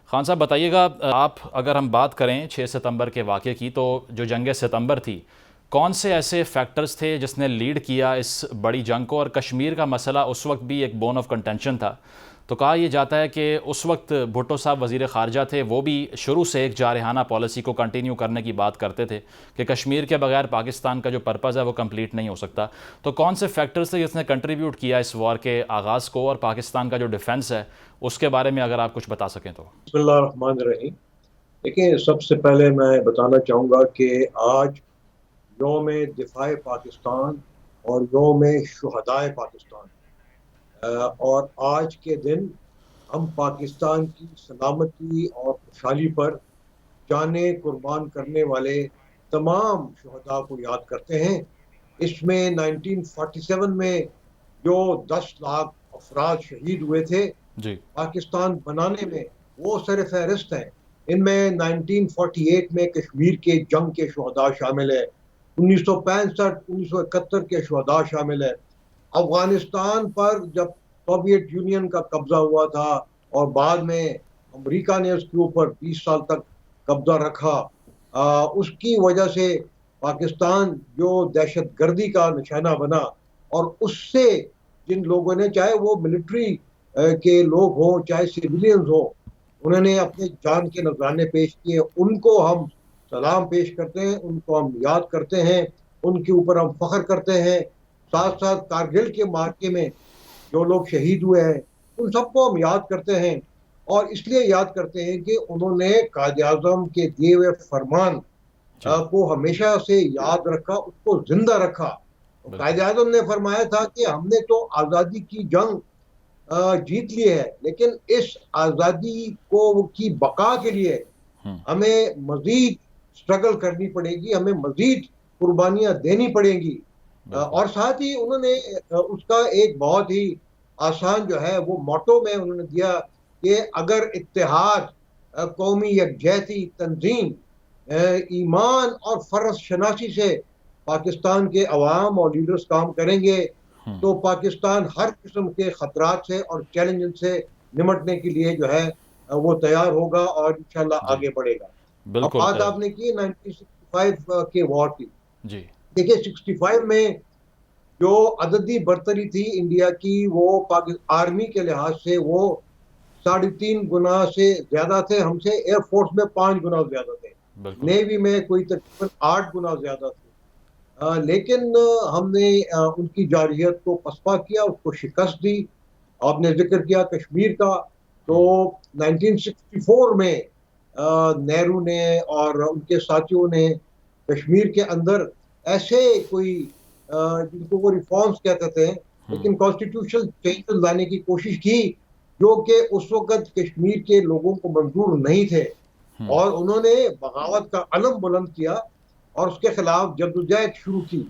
खान साहब बताइएगा, आप अगर हम बात करें 6 सितंबर के वाक़े की, तो जो जंग सितंबर थी, कौन से ऐसे फैक्टर्स थे जिसने लीड किया इस बड़ी जंग को? और कश्मीर का मसला उस वक्त भी एक बोन ऑफ कंटेंशन था। तो कहा यह जाता है कि उस वक्त भुट्टो साहब वज़ीर ख़ारजा थे, वो भी शुरू से एक जारहाना पॉलिसी को कंटिन्यू करने की बात करते थे कि कश्मीर के बगैर पाकिस्तान का जो पर्पज़ है वो कंप्लीट नहीं हो सकता। तो कौन से फैक्टर्स थे जिसने कंट्रीब्यूट किया इस वॉर के आगाज़ को, और पाकिस्तान का जो डिफेंस है उसके बारे में अगर आप कुछ बता सकें तो। बिस्मिल्लाहिर्रहमानिर्रहीम। देखिए, सबसे पहले मैं बताना चाहूँगा कि आज यौम दिफाए पाकिस्तान और यौम शुहदाए पाकिस्तान और आज के दिन हम पाकिस्तान की सलामती और खुशहाली पर जाने कुर्बान करने वाले तमाम शुहदा को याद करते हैं। इसमें 1947 में जो 10 लाख अफराद शहीद हुए थे जी। पाकिस्तान बनाने में, वो सर फहरिस्त हैं। इनमें 1948 में कश्मीर के जंग के शुहदा शामिल है, 1965 1971 के शुहदा शामिल है। अफगानिस्तान पर जब सोवियत यूनियन का कब्जा हुआ था और बाद में अमेरिका ने उसके ऊपर 20 साल तक कब्जा रखा, उसकी वजह से पाकिस्तान जो दहशत गर्दी का निशाना बना, और उससे जिन लोगों ने, चाहे वो मिलिट्री के लोग हों चाहे सिविलियंस हो, उन्होंने अपने जान के नजराने पेश किए, उनको हम सलाम पेश करते हैं, उनको हम याद करते हैं, उनके ऊपर हम फख्र करते हैं। साथ साथ कारगिल के मार्के में जो लोग शहीद हुए हैं, उन सबको हम याद करते हैं। और इसलिए याद करते हैं कि उन्होंने कायद आज़म के दिए हुए फरमान जी। को हमेशा से याद रखा, उसको जिंदा रखा। कायद बिल्कुल। आज़म ने फरमाया था कि हमने तो आज़ादी की जंग जीत ली है, लेकिन इस आज़ादी को की बका के लिए हम्म। हमें मजीद स्ट्रगल करनी पड़ेगी, हमें मजीद कुर्बानियां देनी पड़ेंगी। बिल्कुल। और साथ ही उन्होंने उसका एक बहुत ही आसान जो है वो मोटो में उन्होंने दिया कि अगर इत्तेहाद, कौमी यकजहती, तंजीम, ईमान और फर्ज शनासी से पाकिस्तान के अवाम और लीडर्स काम करेंगे, हम्म। तो पाकिस्तान हर किस्म के खतरात से और चैलेंज से निमटने के लिए जो है वो तैयार होगा और इंशाल्लाह जी। आगे बढ़ेगा। अब बिल्कुल। बात आपने की 1965 के वॉर की। जी। देखिए, 65 में जो अददी बर्तरी थी इंडिया की, वो पाकिस्तान आर्मी के लिहाज से वो 3.5 गुना से ज्यादा थे हमसे, एयरफोर्स में 5 गुना ज्यादा थे, बिल्कुल। नेवी में कोई तकरीबन 8 गुना ज्यादा थे। लेकिन हमने उनकी जारहियत को पसपा किया, उसको शिकस्त दी। आपने जिक्र किया कश्मीर का, तो हम्म। 1964 में नेहरू ने और उनके साथियों ने कश्मीर के अंदर ऐसे कोई जिनको वो रिफॉर्म्स कहते थे, हम्म। लेकिन कॉन्स्टिट्यूशनल चेंजेस लाने की कोशिश की, जो कि उस वक्त कश्मीर के लोगों को मंजूर नहीं थे। हम्म। और उन्होंने बगावत का अलम बुलंद किया और उसके खिलाफ जद्दोजहद शुरू की।